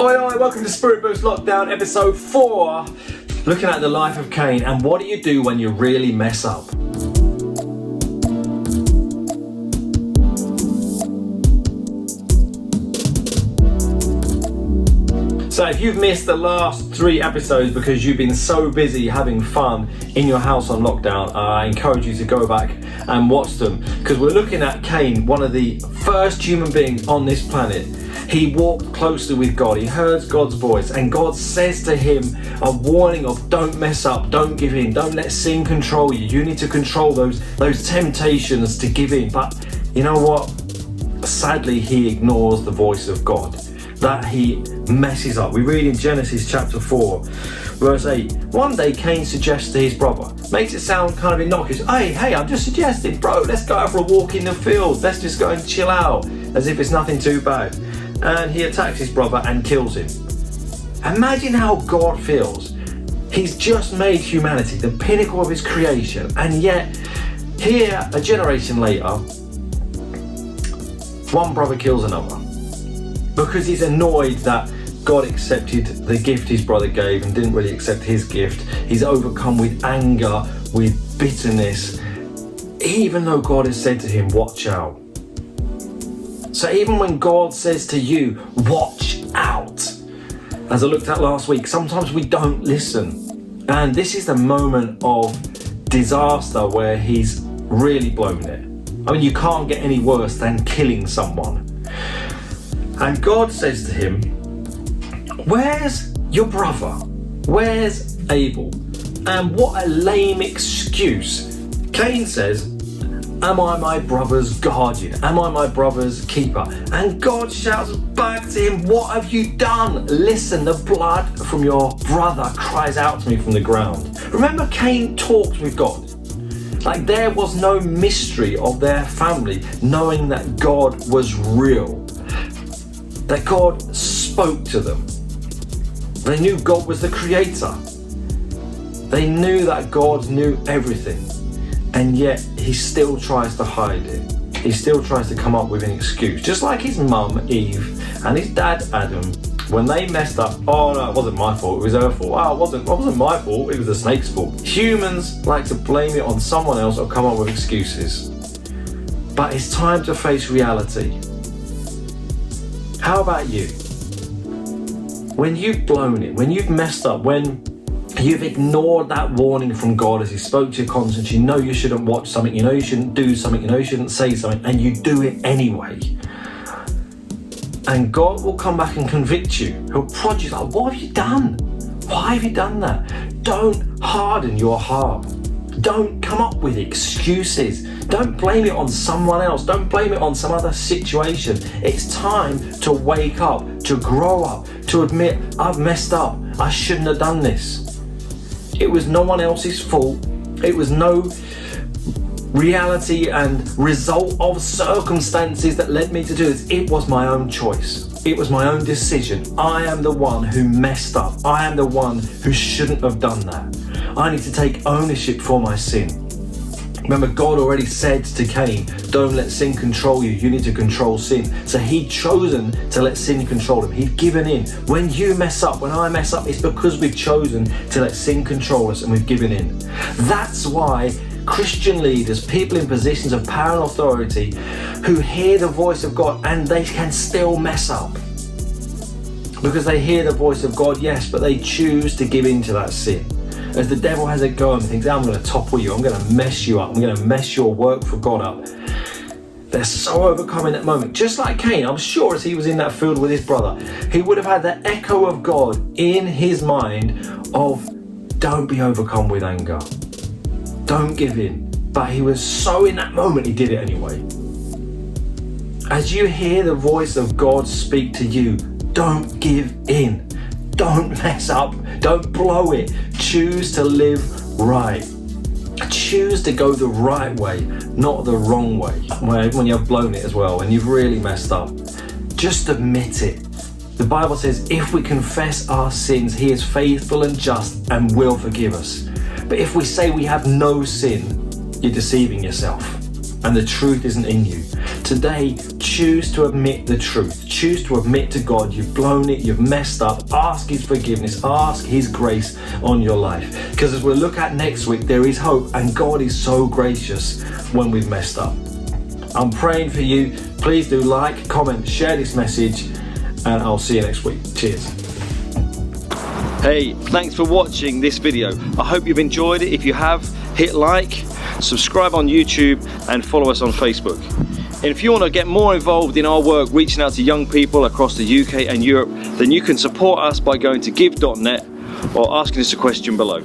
Oi, welcome to Spirit Boost Lockdown episode 4, looking at the life of Cain and what do you do when you really mess up. So if you've missed the last 3 episodes because you've been so busy having fun in your house on lockdown, I encourage you to go back and watch them, because we're looking at Cain, one of the first human beings on this planet. He walked closely with God, he heard God's voice, and God says to him a warning of don't mess up, don't give in, don't let sin control you. You need to control those temptations to give in. But you know what? Sadly, he ignores the voice of God. That he messes up. We read in Genesis chapter 4, verse 8, one day Cain suggests to his brother, makes it sound kind of innocuous, hey, I'm just suggesting, bro, let's go out for a walk in the field, let's just go and chill out, as if it's nothing too bad. And he attacks his brother and kills him. Imagine how God feels. He's just made humanity, the pinnacle of his creation, and yet here, a generation later, one brother kills another because he's annoyed that God accepted the gift his brother gave and didn't really accept his gift. He's overcome with anger, with bitterness, even though God has said to him, watch out. So even when God says to you, watch out, as I looked at last week, sometimes we don't listen. And this is the moment of disaster where he's really blown it. I mean, you can't get any worse than killing someone. And God says to him, where's your brother? Where's Abel? And what a lame excuse. Cain says, am I my brother's guardian? Am I my brother's keeper? And God shouts back to him, what have you done? Listen, the blood from your brother cries out to me from the ground. Remember, Cain talked with God. Like there was no mystery of their family knowing that God was real. That God spoke to them. They knew God was the creator. They knew that God knew everything. And yet he still tries to hide it. He still tries to come up with an excuse. Just like his mum, Eve, and his dad, Adam, when they messed up, oh no, it wasn't my fault, it was her fault. Oh, it wasn't my fault, it was the snake's fault. Humans like to blame it on someone else or come up with excuses. But it's time to face reality. How about you? When you've blown it, when you've messed up, when you've ignored that warning from God as he spoke to your conscience, you know you shouldn't watch something, you know you shouldn't do something, you know you shouldn't say something, and you do it anyway. And God will come back and convict you. He'll prod you like, what have you done? Why have you done that? Don't harden your heart. Don't come up with excuses. Don't blame it on someone else. Don't blame it on some other situation. It's time to wake up, to grow up, to admit I've messed up. I shouldn't have done this. It was no one else's fault. It was no reality and result of circumstances that led me to do this. It was my own choice. It was my own decision. I am the one who messed up. I am the one who shouldn't have done that. I need to take ownership for my sin. Remember, God already said to Cain, don't let sin control you. You need to control sin. So he'd chosen to let sin control him. He'd given in. When you mess up, when I mess up, it's because we've chosen to let sin control us and we've given in. That's why Christian leaders, people in positions of power and authority who hear the voice of God and they can still mess up. Because they hear the voice of God, yes, but they choose to give in to that sin. As the devil has a go and thinks, I'm going to topple you, I'm going to mess you up, I'm going to mess your work for God up. They're so overcome in that moment. Just like Cain, I'm sure as he was in that field with his brother, he would have had the echo of God in his mind of, don't be overcome with anger. Don't give in. But he was so in that moment, he did it anyway. As you hear the voice of God speak to you, don't give in. Don't mess up. Don't blow it. Choose to live right. Choose to go the right way, not the wrong way. When you've blown it as well, and you've really messed up, just admit it. The Bible says, if we confess our sins, he is faithful and just and will forgive us. But if we say we have no sin, you're deceiving yourself. and the truth isn't in you. Today, choose to admit the truth. Choose to admit to God you've blown it, you've messed up. Ask His forgiveness, ask His grace on your life. Because as we'll look at next week, there is hope, and God is so gracious when we've messed up. I'm praying for you. Please do like, comment, share this message, and I'll see you next week. Cheers. Hey, thanks for watching this video. I hope you've enjoyed it. If you have, hit like, subscribe on YouTube, and follow us on Facebook. And if you want to get more involved in our work reaching out to young people across the UK and Europe, then you can support us by going to give.net or asking us a question below.